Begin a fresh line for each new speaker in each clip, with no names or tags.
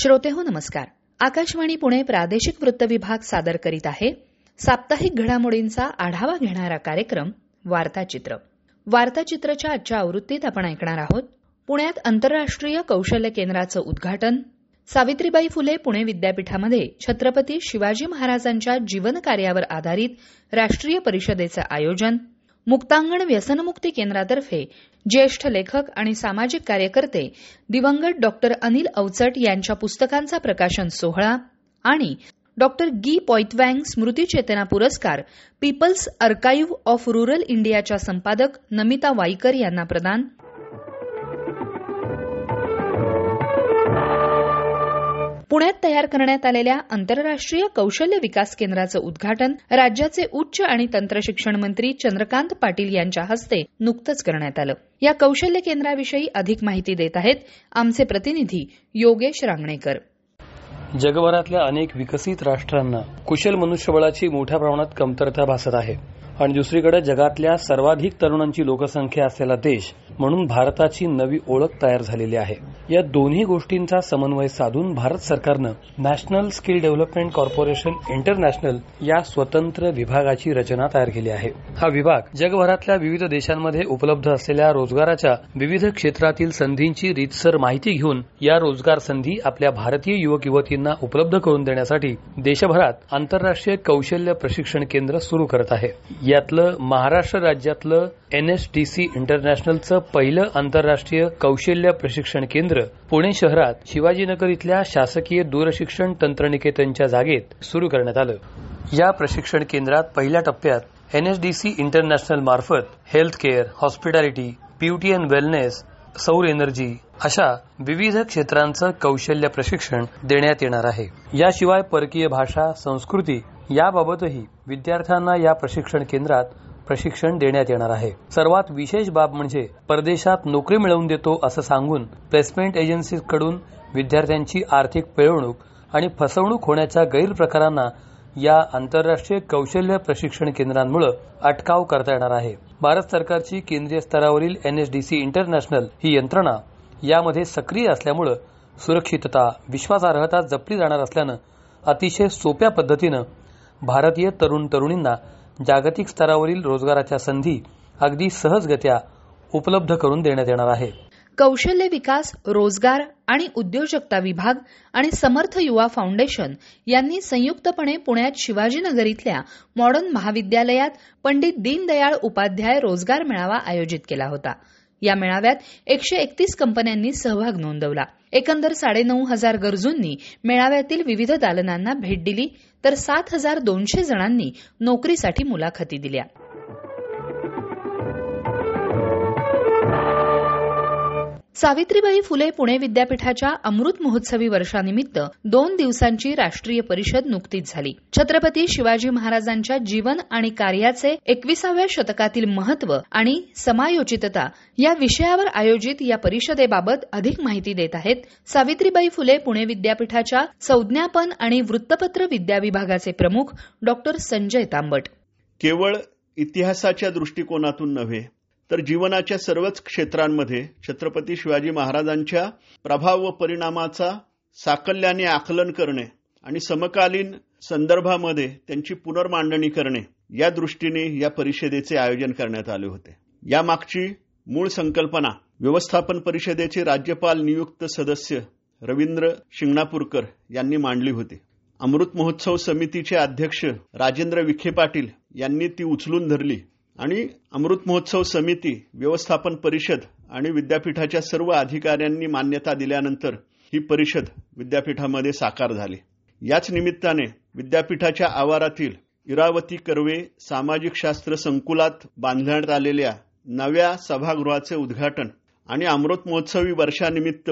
श्रोतेहो नमस्कार. आकाशवाणी पुणे प्रादेशिक वृत्त विभाग सादर करीत आहे साप्ताहिक घडामोडींचा आढावा घेणारा कार्यक्रम वार्ताचित्र. वार्ताचित्रच्या आजच्या आवृत्तीत आपण ऐकणार आहोत पुण्यात आंतरराष्ट्रीय कौशल्य केंद्राचं उद्घाटन, सावित्रीबाई फुले पुणे विद्यापीठामध्ये छत्रपती शिवाजी महाराजांच्या जीवनकार्यावर आधारित राष्ट्रीय परिषदेचं आयोजन, मुक्तांगण व्यसनमुक्ती केंद्रातर्फे ज्येष्ठ लेखक आणि सामाजिक कार्यकर्ते दिवंगत डॉक्टर अनिल अवचट यांच्या पुस्तकांचा प्रकाशन सोहळा आणि डॉक्टर गी पॉइटवँग स्मृती चेतना पुरस्कार पीपल्स अर्काईव्ह ऑफ रुरल इंडियाच्या संपादक नमिता वाईकर यांना प्रदान. पुण्यात तयार करण्यात आलेल्या आंतरराष्ट्रीय कौशल्य विकास केंद्राचं उद्घाटन राज्याचे उच्च आणि तंत्रशिक्षण मंत्री चंद्रकांत पाटील यांच्या हस्ते नुकतंच करण्यात आलं. या कौशल्य केंद्राविषयी अधिक माहिती देत आहेत आमचे प्रतिनिधी योगेश रांगणेकर.
जगभरातल्या अनेक विकसित राष्ट्रांना कुशल मनुष्यबळाची मोठ्या प्रमाणात कमतरता भासत आहे आणि दुसरीकडे जगातल्या सर्वाधिक तरुणांची लोकसंख्या असलेला देश म्हणून भारताची नवी ओळख तयार झालेली आहे. या दोन्ही गोष्टींचा समन्वय साधून भारत सरकारनं national skill development corporation international या स्वतंत्र विभागाची रचना तयार केली आहे. हा विभाग जगभरातल्या विविध देशांमध्ये उपलब्ध असलेल्या रोजगाराच्या विविध क्षेत्रातील संधींची रीतसर माहिती घेऊन या रोजगार संधी आपल्या भारतीय युवक युवतींना उपलब्ध करून देण्यासाठी देशभरात आंतरराष्ट्रीय कौशल्य प्रशिक्षण केंद्र सुरू करत आहे. यातलं महाराष्ट्र राज्यातलं NSDC इंटरनॅशनलचं पहिलं आंतरराष्ट्रीय कौशल्य प्रशिक्षण केंद्र पुणे शहरात शिवाजीनगर इथल्या शासकीय दूरशिक्षण तंत्रनिकेतनच्या जागेत सुरू करण्यात आलं. या प्रशिक्षण केंद्रात पहिल्या टप्प्यात NSDC इंटरनॅशनल मार्फत health care, hospitality, beauty and wellness, सौर एनर्जी अशा विविध क्षेत्रांचं कौशल्य प्रशिक्षण देण्यात येणार आहे. याशिवाय परकीय भाषा, संस्कृती याबाबतही विद्यार्थ्यांना या प्रशिक्षण केंद्रात प्रशिक्षण देण्यात येणार आहे. सर्वात विशेष बाब म्हणजे परदेशात नोकरी मिळवून देतो असं सांगून प्लेसमेंट एजन्सीकडून विद्यार्थ्यांची आर्थिक पिळवणूक आणि फसवणूक होण्याच्या गैरप्रकारांना या आंतरराष्ट्रीय कौशल्य प्रशिक्षण केंद्रांमुळे अटकाव करता येणार आहे. भारत सरकारची केंद्रीय स्तरावरील NSDC इंटरनॅशनल ही यंत्रणा यामध्ये सक्रिय असल्यामुळे सुरक्षितता, विश्वासार्हता जपली जाणार असल्यानं अतिशय सोप्या पद्धतीनं भारतीय तरुण तरुणींना जागतिक स्तरावरील रोजगाराच्या संधी अगदी सहजगत्या उपलब्ध करून देण्यात येणार आहे.
कौशल्य विकास, रोजगार आणि उद्योजकता विभाग आणि समर्थ युवा फाउंडेशन यांनी संयुक्तपणे पुण्यात शिवाजीनगर इथल्या मॉडर्न महाविद्यालयात पंडित दीनदयाळ उपाध्याय रोजगार मेळावा आयोजित केला होता. या मेळाव्यात 131 कंपन्यांनी सहभाग नोंदवला. एकंदर 9,500 गरजूंनी मेळाव्यातील विविध दालनांना भेट दिली तर 7,200 जणांनी नोकरीसाठी मुलाखती दिल्या. सावित्रीबाई फुले पुणे विद्यापीठाच्या अमृत महोत्सवी वर्षानिमित्त 2 दिवसांची राष्ट्रीय परिषद नुकतीच झाली. छत्रपती शिवाजी महाराजांच्या जीवन आणि कार्याचे 21व्या शतकातील महत्व आणि समायोचितता या विषयावर आयोजित या परिषदेबाबत अधिक माहिती देत आहेत सावित्रीबाई फुले पुणे विद्यापीठाच्या संज्ञापन आणि वृत्तपत्र विद्या विभागाचे प्रमुख डॉक्टर संजय तांबट.
केवळ इतिहासाच्या दृष्टिकोनातून नव्हे तर जीवनाच्या सर्वच क्षेत्रांमध्ये छत्रपती शिवाजी महाराजांच्या प्रभाव व परिणामाचा साकल्याने आकलन करणे आणि समकालीन संदर्भामध्ये त्यांची पुनर्मांडणी करणे या दृष्टीने या परिषदेचे आयोजन करण्यात आले होते. यामागची मूळ संकल्पना व्यवस्थापन परिषदेचे राज्यपाल नियुक्त सदस्य रवींद्र शिंगणापूरकर यांनी मांडली होती. अमृत महोत्सव समितीचे अध्यक्ष राजेंद्र विखे पाटील यांनी ती उचलून धरली आणि अमृत महोत्सव समिती, व्यवस्थापन परिषद आणि विद्यापीठाच्या सर्व अधिकाऱ्यांनी मान्यता दिल्यानंतर ही परिषद विद्यापीठामध्ये साकार झाली. याच निमित्ताने विद्यापीठाच्या आवारातील इरावती कर्वे सामाजिक शास्त्र संकुलात बांधण्यात आलेल्या नव्या सभागृहाचे उद्घाटन आणि अमृत महोत्सवी वर्षानिमित्त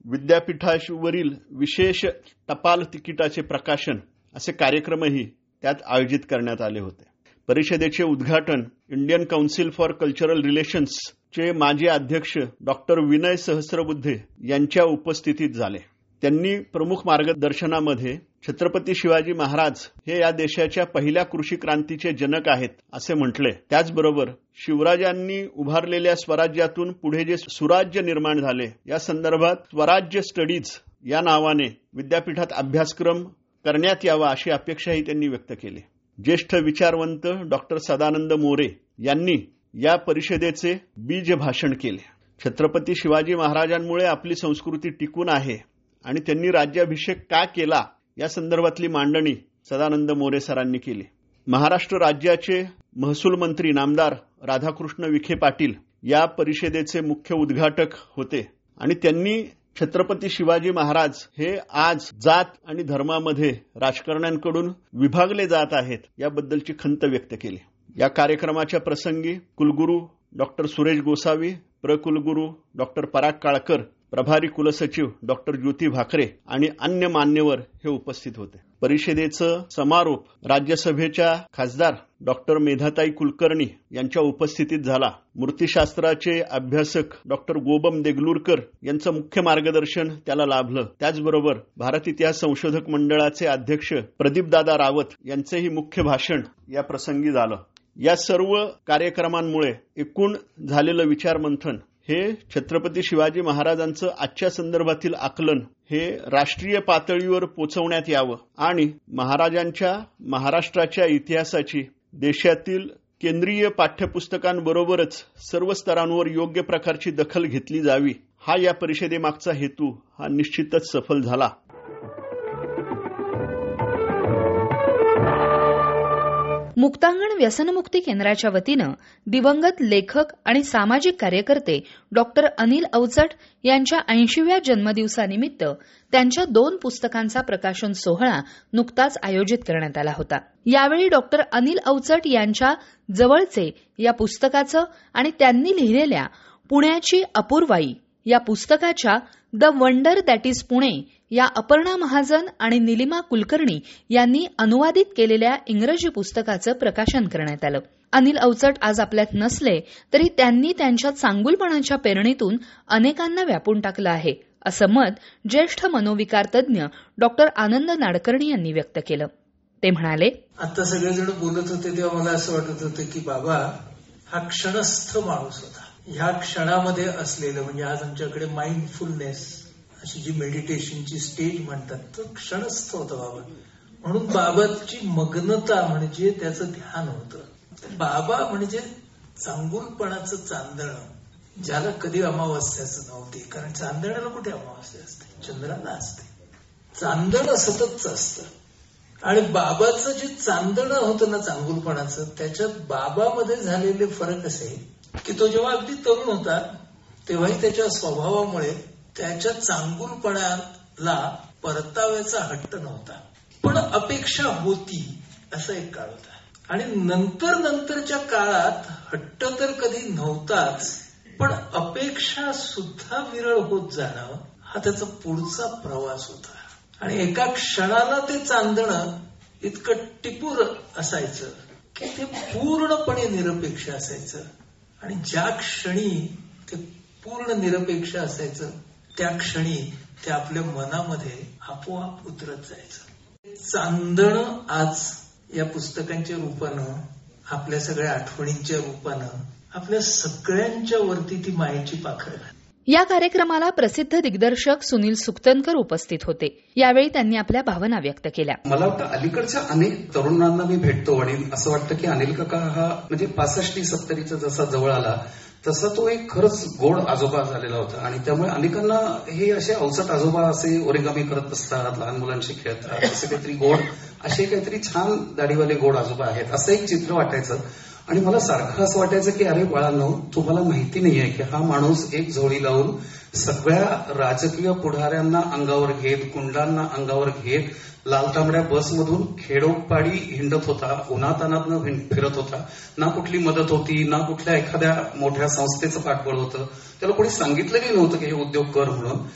विद्यापीठावरील विशेष टपाल तिकिटाचे प्रकाशन असे कार्यक्रमही त्यात आयोजित करण्यात आले होते. परिषदेचे उद्घाटन इंडियन काउन्सिल फॉर कल्चरल रिलेशन्सचे माजी अध्यक्ष डॉक्टर विनय सहस्रबुद्धे यांच्या उपस्थितीत झाले. त्यांनी प्रमुख मार्गदर्शनामध्ये छत्रपती शिवाजी महाराज हे या देशाच्या पहिल्या कृषी क्रांतीचे जनक आहेत असे म्हटले. त्याचबरोबर शिवराजांनी उभारलेल्या स्वराज्यातून पुढे जे सुराज्य निर्माण झाले या संदर्भात स्वराज्य स्टडीज या नावाने विद्यापीठात अभ्यासक्रम करण्यात यावा अशी अपेक्षाही त्यांनी व्यक्त केली. ज्येष्ठ विचारवंत डॉक्टर सदानंद मोरे यांनी या परिषदेचे बीज भाषण केले. छत्रपती शिवाजी महाराजांमुळे आपली संस्कृती टिकून आहे आणि त्यांनी राज्याभिषेक का केला या संदर्भातली मांडणी सदानंद मोरे सरांनी केली. महाराष्ट्र राज्याचे महसूल मंत्री नामदार राधाकृष्ण विखे पाटील या परिषदेचे मुख्य उद्घाटक होते आणि त्यांनी छत्रपती शिवाजी महाराज हे आज जात आणि धर्मामध्ये राजकारण्यांकडून विभागले जात आहेत याबद्दलची खंत व्यक्त केली. या कार्यक्रमाच्या प्रसंगी कुलगुरू डॉक्टर सुरेश गोसावी, प्रकुलगुरू डॉक्टर पराग काळकर, प्रभारी कुलसचिव डॉक्टर ज्योती भाकरे आणि अन्य मान्यवर हे उपस्थित होते. परिषदेचं समारोप राज्यसभेच्या खासदार डॉक्टर मेधाताई कुलकर्णी यांच्या उपस्थितीत झाला. मूर्तिशास्त्राचे अभ्यासक डॉक्टर गोबम देगलूरकर यांचं मुख्य मार्गदर्शन त्याला लाभलं. त्याचबरोबर भारत इतिहास संशोधक मंडळाचे अध्यक्ष प्रदीपदादा रावत यांचेही मुख्य भाषण या प्रसंगी झालं. या सर्व कार्यक्रमांमुळे एकूण झालेलं विचारमंथन हे छत्रपती शिवाजी महाराजांचं आजच्या संदर्भातील आकलन हे राष्ट्रीय पातळीवर पोचवण्यात यावं आणि महाराजांच्या महाराष्ट्राच्या इतिहासाची देशातील केंद्रीय पाठ्यपुस्तकांबरोबरच सर्व स्तरांवर योग्य प्रकारची दखल घेतली जावी हा या परिषदेमागचा हेतू हा निश्चितच सफल झाला.
मुक्तांगण व्यसनमुक्ती केंद्राच्या वतीनं दिवंगत लेखक आणि सामाजिक कार्यकर्ते डॉक्टर अनिल अवचट यांच्या 80व्या जन्मदिवसानिमित्त त्यांच्या 2 पुस्तकांचा प्रकाशन सोहळा नुकताच आयोजित करण्यात आला होता. यावेळी डॉक्टर अनिल अवचट यांच्या जवळचे या पुस्तकाचं आणि त्यांनी लिहिलेल्या पुण्याची अपूर्वाई या पुस्तकाच्या the wonder that is Pune या अपर्णा महाजन आणि निलिमा कुलकर्णी यांनी अनुवादित केलेल्या इंग्रजी पुस्तकाचं प्रकाशन करण्यात आलं. अनिल अवचट आज आपल्यात नसले तरी त्यांनी त्यांच्या चांगुलपणाच्या पेरणीतून अनेकांना व्यापून टाकलं आहे असं मत ज्येष्ठ मनोविकार तज्ज्ञ डॉक्टर आनंद नाडकर्णी यांनी व्यक्त केलं. ते म्हणाले,
आता सगळेजण बोलत होते तेव्हा मला असं वाटत होतं की बाबा हा क्षणस्थ माणूस होता. ह्या क्षणामध्ये असलेलं म्हणजे आज आमच्याकडे माइंडफुलनेस अशी जी मेडिटेशनची स्टेज म्हणतात तर क्षणस्थ होतं बाबा. म्हणून बाबाची मग्नता म्हणजे त्याचं ध्यान होतं. बाबा म्हणजे चांगुलपणाचं चांदणं, ज्याला कधी अमावस्याच नव्हती, कारण चांदण्याला कुठे अमावस्या असते, चंद्राला असते. चांदणं सततच असतं आणि बाबाचं जे चांदणं होतं ना चांगुलपणाचं, त्याच्यात बाबामध्ये झालेले फरक असे की तो जेव्हा अगदी तरुण होता तेव्हाही त्याच्या स्वभावामुळे त्याच्या चांगुलपणाला परताव्याचा हट्ट नव्हता, पण अपेक्षा होती. असा एक काळ होता आणि नंतरच्या काळात हट्ट तर कधी नव्हताच, पण अपेक्षा सुद्धा विरळ होत जाणं हा त्याचा पुढचा प्रवास होता. आणि एका क्षणाला ते चांदणं इतकं टिपूर असायचं की ते पूर्णपणे निरपेक्ष असायचं आणि ज्या क्षणी ते पूर्ण निरपेक्ष असायचं त्या क्षणी ते आपल्या मनामध्ये आपोआप उतरत जायचं. चांदणं आज या पुस्तकांच्या रूपानं, आपल्या सगळ्या आठवणींच्या रूपानं आपल्या सगळ्यांच्या वरती ती मायेची पाखरं.
या कार्यक्रमाला प्रसिद्ध दिग्दर्शक सुनील सुक्तनकर उपस्थित होते. यावेळी त्यांनी आपल्या भावना व्यक्त केल्या.
मला वाटतं अलीकडच्या अनेक तरुणांना मी भेटतो आणि असं वाटतं की अनिल काका हा म्हणजे 65-70चा जसा जवळ आला तसा तो एक खरंच गोड आजोबा झालेला होता आणि त्यामुळे अनेकांना हे असे अवचट आजोबा असे ओरिगामी करत असतात, लहान मुलांशी खेळतात, असे काहीतरी गोड, असे काहीतरी छान दाढीवाले गोड आजोबा आहेत असं एक चित्र वाटायचं. आणि मला सारखं असं वाटायचं की अरे बाळांनो, तुम्हाला माहिती नाहीये की हा माणूस एक झोळी लावून सगळ्या राजकीय पुढाऱ्यांना अंगावर घेत, गुंडांना अंगावर घेत, लाल तांबड्या बसमधून खेडोपाडी हिंडत होता, उन्हातानातनं फिरत होता. ना कुठली मदत होती, ना कुठल्या एखाद्या मोठ्या संस्थेचं पाठबळ होतं. त्याला कोणी सांगितलंही नव्हतं की हे उद्योग कर म्हणून.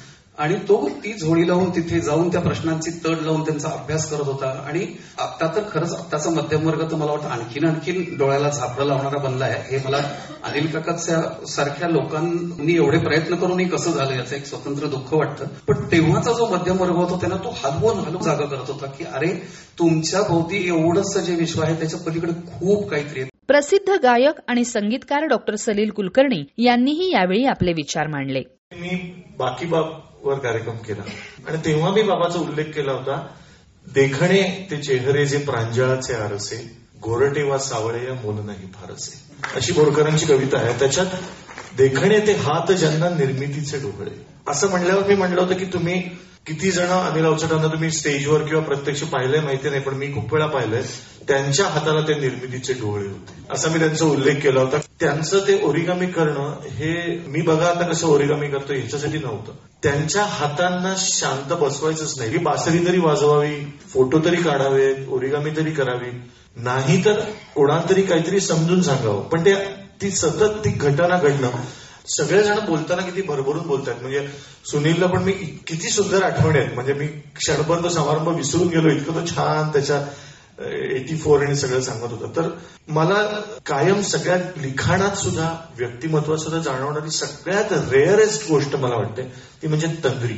आणि तो ती झोळी लावून तिथे जाऊन त्या प्रश्नांची तड लावून त्यांचा अभ्यास करत होता. आणि आता तर खरंच आत्ताचा मध्यमवर्ग तर मला वाटतं आणखीन डोळ्याला झापडं लावणारा बनलाय. हे मला अनिल काकाच्या सारख्या लोकांनी एवढे प्रयत्न करूनही कसं झालं याचं एक स्वतंत्र दुःख वाटतं. पण तेव्हाचा जो मध्यमवर्ग होता त्यांना तो हलवून जागा करत होता की अरे तुमच्या भोवती एवढंच जे विश्व आहे त्याच्या पलीकडे खूप काहीतरी.
प्रसिद्ध गायक आणि संगीतकार डॉक्टर सलील कुलकर्णी यांनीही यावेळी आपले विचार मांडले.
मी बाकी बाबवर कार्यक्रम केला आणि तेव्हा मी बाबाचा उल्लेख केला होता, देखणे ते चेहरे जे प्रांजळाचे आरसे, गोरटे वा सावळे या मोल नाही फारसे, अशी बोरकरांची कविता आहे. त्याच्यात देखणे ते हात ज्यांना निर्मितीचे डोळे असं म्हणल्यावर मी म्हणलं होतं की तुम्ही किती जण अनिल अवचटांना तुम्ही स्टेजवर किंवा प्रत्यक्ष पाहिलंय माहिती नाही, पण मी खूप वेळा पाहिलंय त्यांच्या हाताला ते निर्मितीचे डोळे होते असा मी त्यांचा उल्लेख केला होता. त्यांचं ते ओरिगामी करणं हे मी बघा आता कसं ओरिगामी करतो ह्याच्यासाठी नव्हतं, त्यांच्या हातांना शांत बसवायचंच नाही. बासरी तरी वाजवावी, फोटो तरी काढावे, ओरिगामी तरी करावी, नाही तर कोणातरी काहीतरी समजून सांगावं. पण ती सतत ती घटना घडणं, सगळेजण बोलताना किती भरभरून बोलतात. म्हणजे सुनीलला पण मी किती सुंदर आठवणी आहेत, म्हणजे मी क्षणबंध समारंभ विसरून गेलो, इतकं तो छान त्याच्या 84 आणि सगळं सांगत होता. तर मला कायम सगळ्या लिखाणात सुद्धा व्यक्तिमत्वात सुद्धा जाणवणारी सगळ्यात रेअरेस्ट गोष्ट मला वाटते ती म्हणजे तंद्री.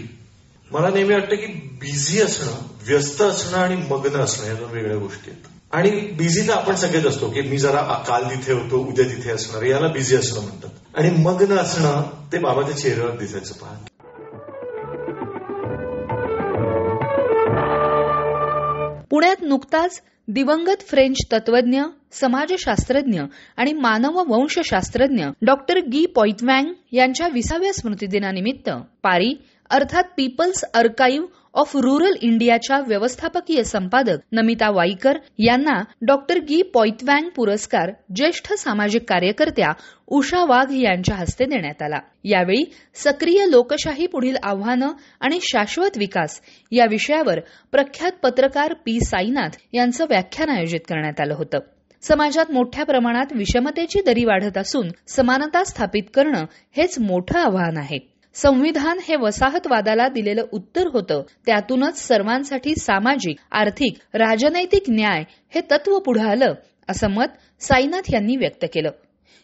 मला नेहमी वाटतं की बिझी असणं, व्यस्त असणं आणि मग्न असणं या दोन वेगळ्या गोष्टी आहेत. आणि बिझी तर आपण सगळेच असतो की मी जरा काल तिथे होतो, उद्या तिथे असणार, याला बिझी असणं म्हणतात. आणि मग्न असणं ते बाबाच्या चेहऱ्यावर दिसायचं. पहा,
पुण्यात नुकताच दिवंगत फ्रेंच तत्वज्ञ, समाजशास्त्रज्ञ आणि मानव वंशशास्त्रज्ञ डॉक्टर गी पॉइटवँग यांच्या 20व्या स्मृतिदिनानिमित्त पारी अर्थात पीपल्स अर्काईव्ह ऑफ रुरल इंडियाच्या व्यवस्थापकीय संपादक नमिता वाईकर यांना डॉक्टर गी पॉइटवँग पुरस्कार ज्येष्ठ सामाजिक कार्यकर्त्या उषा वाघ यांच्या हस्ते देण्यात आला. यावेळी सक्रिय लोकशाही पुढील आव्हानं आणि शाश्वत विकास या विषयावर प्रख्यात पत्रकार पी साईनाथ यांचं व्याख्यान आयोजित करण्यात आलं होतं. समाजात मोठ्या प्रमाणात विषमतेची दरी वाढत असून समानता स्थापित करणं हेच मोठं आव्हान आहे. संविधान हे वसाहतवादाला दिलेलं उत्तर होतं, त्यातूनच सर्वांसाठी सामाजिक, आर्थिक, राजनैतिक न्याय हे तत्व पुढे आलं, असं मत साईनाथ यांनी व्यक्त केलं.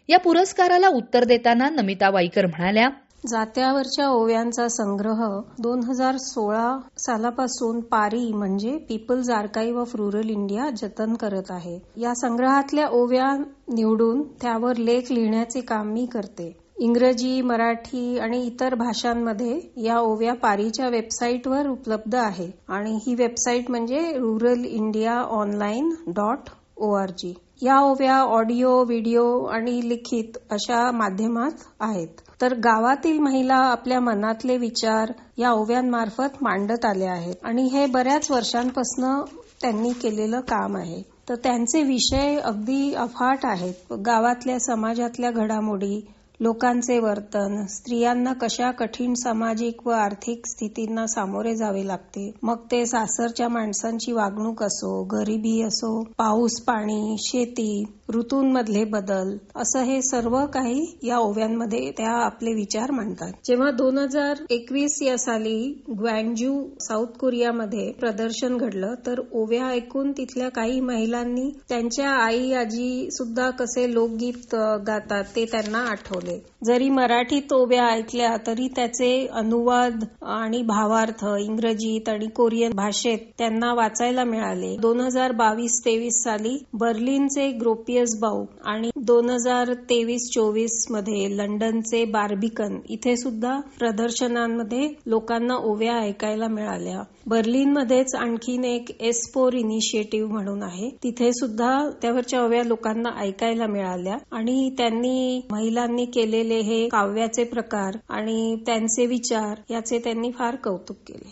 या पुरस्काराला उत्तर देताना नमिता वाईकर म्हणाल्या,
जात्यावरच्या ओव्यांचा संग्रह 2016 सालापासून पारी म्हणजे People's Archive of Rural India जतन करत आहे. या संग्रहातल्या ओव्या निवडून त्यावर लेख लिहिण्याचे काम मी करते. इंग्रजी, मराठी आणि इतर भाषांमध्ये या ओव्या पारीच्या वेबसाईटवर उपलब्ध आहे आणि ही वेबसाईट म्हणजे ruralindiaonline.org. या ओव्या ऑडिओ, व्हिडिओ आणि लिखित अशा माध्यमात आहेत. तर गावातील महिला आपल्या मनातले विचार या ओव्यांमार्फत मांडत आल्या आहेत आणि हे बऱ्याच वर्षांपासून त्यांनी केलेलं काम आहे. तर त्यांचे विषय अगदी अफाट आहेत. गावातल्या समाजातल्या घडामोडी, लोकांचे वर्तन, स्त्रियांना कशा कठीण सामाजिक व आर्थिक स्थितींना सामोरे जावे लागते, मग ते सासरच्या माणसांची वागणूक असो, गरिबी असो, पाऊस पाणी, शेती, ऋतूंमधले बदल, असं हे सर्व काही या ओव्यांमध्ये त्या आपले विचार मांडतात. जेव्हा 2021 या साली ग्वँग्जू साऊथ कोरियामध्ये प्रदर्शन घडलं तर ओव्या ऐकून तिथल्या काही महिलांनी त्यांच्या आई आजी सुद्धा कसे लोकगीत गातात ते त्यांना आठवले. जरी मराठीत ओव्या ऐकल्या तरी त्याचे अनुवाद आणि भावार्थ इंग्रजीत आणि कोरियन भाषेत त्यांना वाचायला मिळाले. 2022-23 साली बर्लिनचे ग्रोपियस बाऊ आणि 2023-24 मध्ये लंडनचे बार्बिकन इथे सुद्धा प्रदर्शनांमध्ये लोकांना ओव्या ऐकायला मिळाल्या. बर्लिनमध्येच आणखीन एक एस4 इनिशिएटिव्ह म्हणून आहे, तिथे सुद्धा त्यावरच्या ओव्या लोकांना ऐकायला मिळाल्या आणि त्यांनी महिलांनी केलेले हे काव्याचे प्रकार आणि त्यांचे विचार याचे त्यांनी फार कौतुक केले.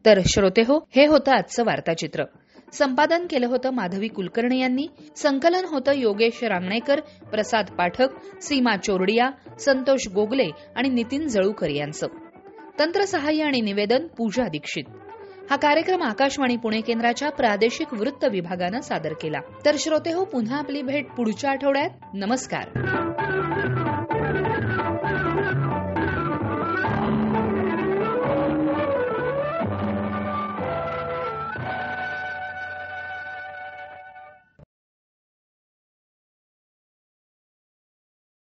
तर श्रोतेहो, हे होतं आजचं वार्ताचित्र. संपादन केलं होतं माधवी कुलकर्णी यांनी. संकलन होतं योगेश रांगणेकर, प्रसाद पाठक, सीमा चोरडिया, संतोष गोगले आणि नितीन जळूकर यांचं. तंत्रसहाय्य आणि निवेदन पूजा दीक्षित. हा कार्यक्रम आकाशवाणी पुणे केंद्राच्या प्रादेशिक वृत्त विभागानं सादर केला. तर श्रोतेहो, पुन्हा आपली भेट पुढच्या आठवड्यात. नमस्कार.